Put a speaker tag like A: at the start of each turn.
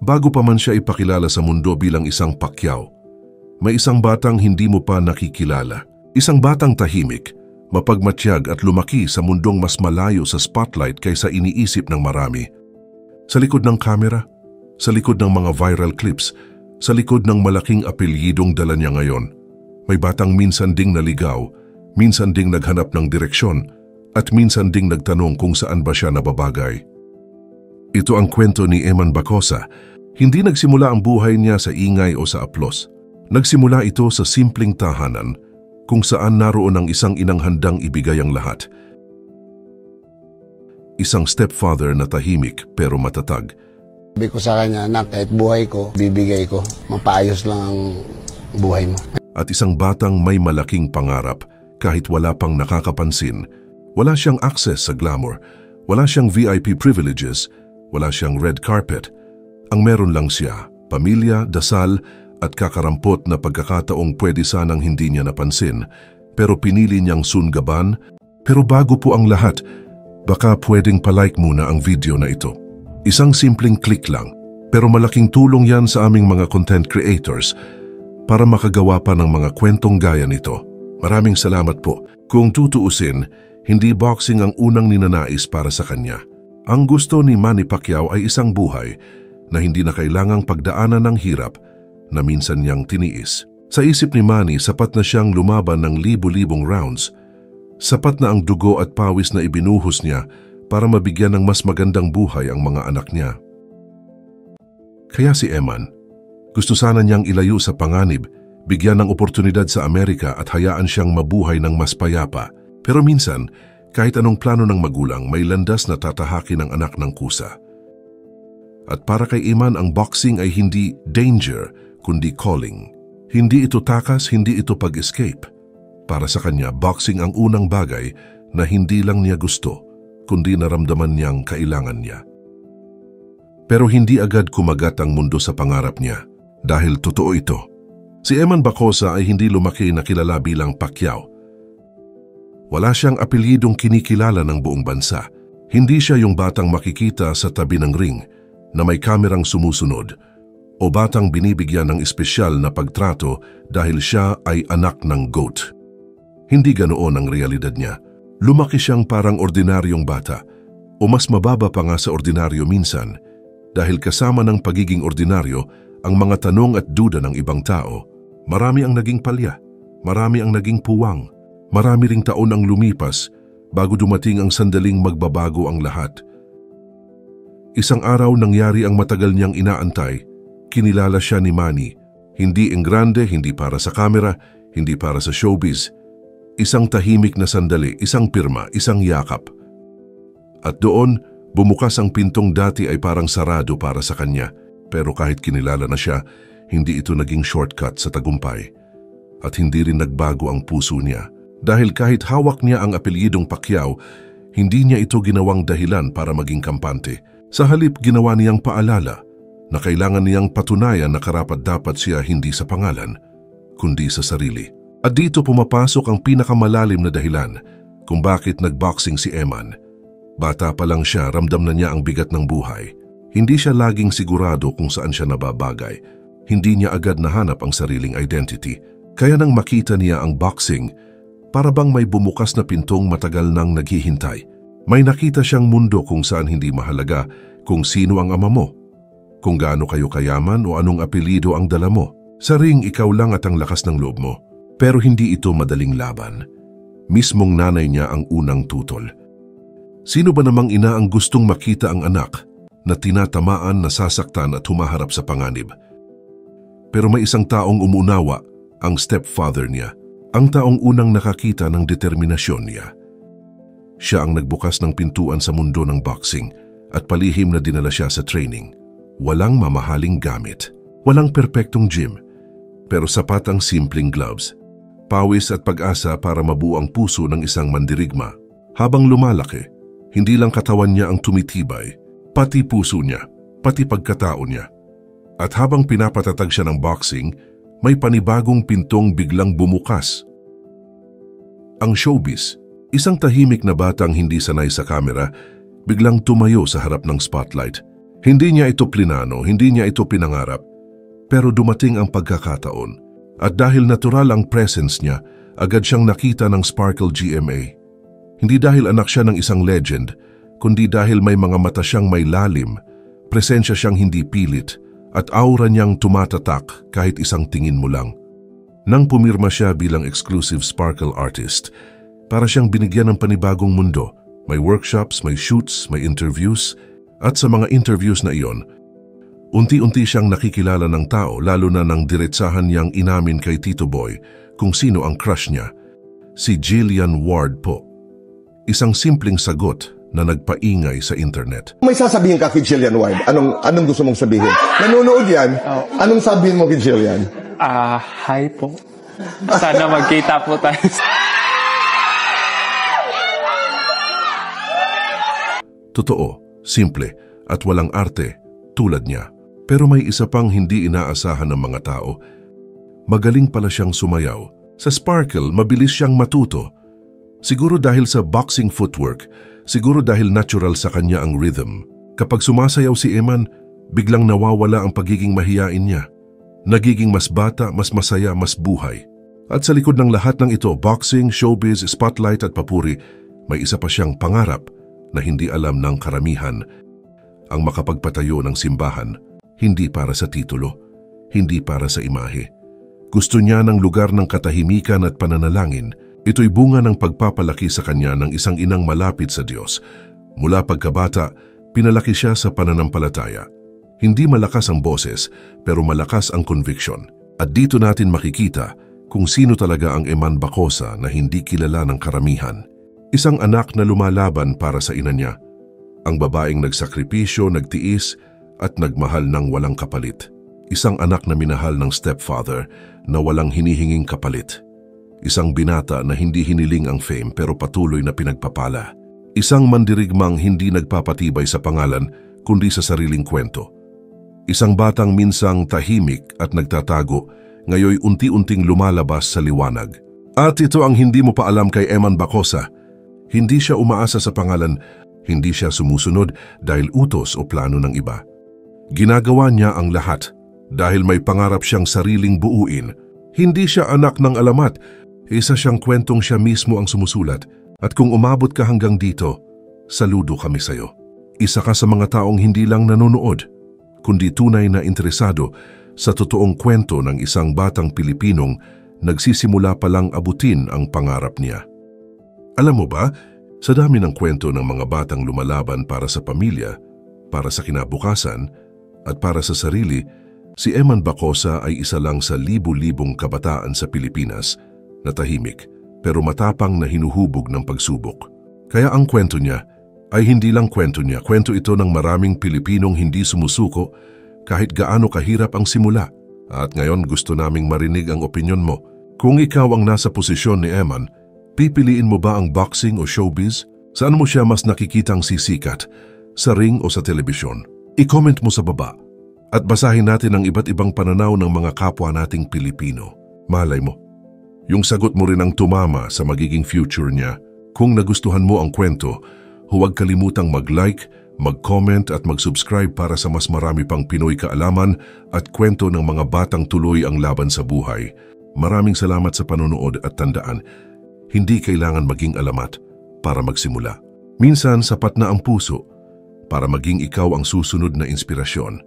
A: Bago pa man siya ipakilala sa mundo bilang isang Pacquiao, may isang batang hindi mo pa nakikilala. Isang batang tahimik, mapagmatyag at lumaki sa mundong mas malayo sa spotlight kaysa iniisip ng marami. Sa likod ng kamera, sa likod ng mga viral clips, sa likod ng malaking apelyidong dala niya ngayon, may batang minsan ding naligaw, minsan ding naghanap ng direksyon, at minsan ding nagtanong kung saan ba siya nababagay. Ito ang kwento ni Eman Bacosa. Hindi nagsimula ang buhay niya sa ingay o sa aplos. Nagsimula ito sa simpleng tahanan kung saan naroon ang isang inang handang ibigay ang lahat. Isang stepfather na tahimik pero matatag.
B: Sabi ko sa kanya, anak, kahit buhay ko, bibigay ko. Mapaayos lang ang buhay mo.
A: At isang batang may malaking pangarap kahit wala pang nakakapansin. Wala siyang access sa glamour, wala siyang VIP privileges, wala siyang red carpet. Ang meron lang siya, pamilya, dasal at kakarampot na pagkakataong pwede sanang hindi niya napansin, pero pinili niyang sungaban. Pero bago po ang lahat, baka pwedeng palike muna ang video na ito. Isang simpleng click lang, pero malaking tulong yan sa aming mga content creators para makagawa pa ng mga kwentong gaya nito. Maraming salamat po. Kung tutuusin, hindi boxing ang unang ninanais para sa kanya. Ang gusto ni Manny Pacquiao ay isang buhay na hindi na kailangang pagdaanan ng hirap na minsan niyang tiniis. Sa isip ni Manny, sapat na siyang lumaban ng libu-libong rounds. Sapat na ang dugo at pawis na ibinuhos niya para mabigyan ng mas magandang buhay ang mga anak niya. Kaya si Eman, gusto sana niyang ilayo sa panganib, bigyan ng oportunidad sa Amerika at hayaan siyang mabuhay ng mas payapa. Pero minsan, kahit anong plano ng magulang, may landas na tatahakin ang anak ng kusa. At para kay Eman, ang boxing ay hindi danger, kundi calling. Hindi ito takas, hindi ito pag-escape. Para sa kanya, boxing ang unang bagay na hindi lang niya gusto, kundi naramdaman niyang kailangan niya. Pero hindi agad kumagat ang mundo sa pangarap niya, dahil totoo ito. Si Eman Bacosa ay hindi lumaki na kilala bilang Pacquiao. Wala siyang apelyidong kinikilala ng buong bansa. Hindi siya yung batang makikita sa tabi ng ring na may kamerang sumusunod o batang binibigyan ng espesyal na pagtrato dahil siya ay anak ng GOAT. Hindi ganoon ang realidad niya. Lumaki siyang parang ordinaryong bata o mas mababa pa nga sa ordinaryo minsan dahil kasama ng pagiging ordinaryo ang mga tanong at duda ng ibang tao. Marami ang naging palya, marami ang naging puwang, marami ring taon ang lumipas bago dumating ang sandaling magbabago ang lahat. Isang araw nangyari ang matagal niyang inaantay. Kinilala siya ni Manny. Hindi engrande, hindi para sa kamera, hindi para sa showbiz. Isang tahimik na sandali, isang pirma, isang yakap. At doon, bumukas ang pintong dati ay parang sarado para sa kanya. Pero kahit kinilala na siya, hindi ito naging shortcut sa tagumpay. At hindi rin nagbago ang puso niya. Dahil kahit hawak niya ang apelyidong Pacquiao, hindi niya ito ginawang dahilan para maging kampante. Sa halip, ginawa niyang paalala na kailangan niyang patunayan na karapat-dapat siya hindi sa pangalan, kundi sa sarili. At dito pumapasok ang pinakamalalim na dahilan kung bakit nagboxing si Eman. Bata pa lang siya, ramdam na niya ang bigat ng buhay. Hindi siya laging sigurado kung saan siya nababagay. Hindi niya agad nahanap ang sariling identity. Kaya nang makita niya ang boxing, para bang may bumukas na pintong matagal nang naghihintay. May nakita siyang mundo kung saan hindi mahalaga kung sino ang ama mo, kung gaano kayo kayaman o anong apelyido ang dala mo. Sa ring, ikaw lang at ang lakas ng loob mo. Pero hindi ito madaling laban. Mismong nanay niya ang unang tutol. Sino ba namang ina ang gustong makita ang anak na tinatamaan, nasasaktan at humaharap sa panganib? Pero may isang taong umunawa, ang stepfather niya. Ang taong unang nakakita ng determinasyon niya. Siya ang nagbukas ng pintuan sa mundo ng boxing at palihim na dinala siya sa training. Walang mamahaling gamit, walang perpektong gym, pero sapat ang simpleng gloves, pawis at pag-asa para mabuo ang puso ng isang mandirigma. Habang lumalaki, hindi lang katawan niya ang tumitibay, pati puso niya, pati pagkatao niya. At habang pinapatatag siya ng boxing, may panibagong pintong biglang bumukas. Ang showbiz, isang tahimik na batang hindi sanay sa kamera, biglang tumayo sa harap ng spotlight. Hindi niya ito plinano, hindi niya ito pinangarap, pero dumating ang pagkakataon. At dahil natural ang presence niya, agad siyang nakita ng Sparkle GMA. Hindi dahil anak siya ng isang legend, kundi dahil may mga mata siyang may lalim, presensya siyang hindi pilit, at aura niyang tumatatak kahit isang tingin mo lang. Nang pumirma siya bilang exclusive Sparkle artist, para siyang binigyan ng panibagong mundo. May workshops, may shoots, may interviews, at sa mga interviews na iyon, unti-unti siyang nakikilala ng tao lalo na nang diretsahan niyang inamin kay Tito Boy kung sino ang crush niya. Si Jillian Ward po. Isang simpleng sagot na nagpaingay sa internet.
C: May sasabihin ka kay Jillian Ward? Anong gusto mong sabihin? Nanonood yan? Anong sabihin mo kay Jillian?
D: Hi po. Sana magkita po tayo.
A: Totoo, simple, at walang arte, tulad niya. Pero may isa pang hindi inaasahan ng mga tao. Magaling pala siyang sumayaw. Sa Sparkle, mabilis siyang matuto. Siguro dahil sa boxing footwork, siguro dahil natural sa kanya ang rhythm. Kapag sumasayaw si Eman, biglang nawawala ang pagiging mahiyain niya. Nagiging mas bata, mas masaya, mas buhay. At sa likod ng lahat ng ito, boxing, showbiz, spotlight at papuri, may isa pa siyang pangarap na hindi alam ng karamihan. Ang makapagpatayo ng simbahan, hindi para sa titulo, hindi para sa imahe. Gusto niya ng lugar ng katahimikan at pananalangin. Ito'y bunga ng pagpapalaki sa kanya ng isang inang malapit sa Diyos. Mula pagkabata, pinalaki siya sa pananampalataya. Hindi malakas ang boses, pero malakas ang conviction. At dito natin makikita kung sino talaga ang Eman Bacosa na hindi kilala ng karamihan. Isang anak na lumalaban para sa ina niya. Ang babaeng nagsakripisyo, nagtiis, at nagmahal ng walang kapalit. Isang anak na minahal ng stepfather na walang hinihinging kapalit. Isang binata na hindi hiniling ang fame pero patuloy na pinagpapala. Isang mandirigmang hindi nagpapatibay sa pangalan kundi sa sariling kwento. Isang batang minsang tahimik at nagtatago, ngayoy unti-unting lumalabas sa liwanag. At ito ang hindi mo pa alam kay Eman Bacosa. Hindi siya umaasa sa pangalan, hindi siya sumusunod dahil utos o plano ng iba. Ginagawa niya ang lahat dahil may pangarap siyang sariling buuin. Hindi siya anak ng alamat, isa siyang kwentong siya mismo ang sumusulat. At kung umabot ka hanggang dito, saludo kami sa'yo. Isa ka sa mga taong hindi lang nanonood, kundi tunay na interesado sa totoong kwento ng isang batang Pilipinong nagsisimula palang abutin ang pangarap niya. Alam mo ba, sa dami ng kwento ng mga batang lumalaban para sa pamilya, para sa kinabukasan, at para sa sarili, si Eman Bacosa ay isa lang sa libu-libong kabataan sa Pilipinas na tahimik pero matapang na hinuhubog ng pagsubok. Kaya ang kwento niya ay hindi lang kwento niya, kwento ito ng maraming Pilipinong hindi sumusuko kahit gaano kahirap ang simula. At ngayon gusto naming marinig ang opinyon mo. Kung ikaw ang nasa posisyon ni Eman, pipiliin mo ba ang boxing o showbiz? Saan mo siya mas nakikitang sisikat? Sa ring o sa telebisyon? I-comment mo sa baba at basahin natin ang iba't ibang pananaw ng mga kapwa nating Pilipino. Malay mo, yung sagot mo rin ang tumama sa magiging future niya. Kung nagustuhan mo ang kwento, huwag kalimutang mag-like, mag-comment at mag-subscribe para sa mas marami pang Pinoy kaalaman at kwento ng mga batang tuloy ang laban sa buhay. Maraming salamat sa panonood at tandaan, hindi kailangan maging alamat para magsimula. Minsan sapat na ang puso para maging ikaw ang susunod na inspirasyon.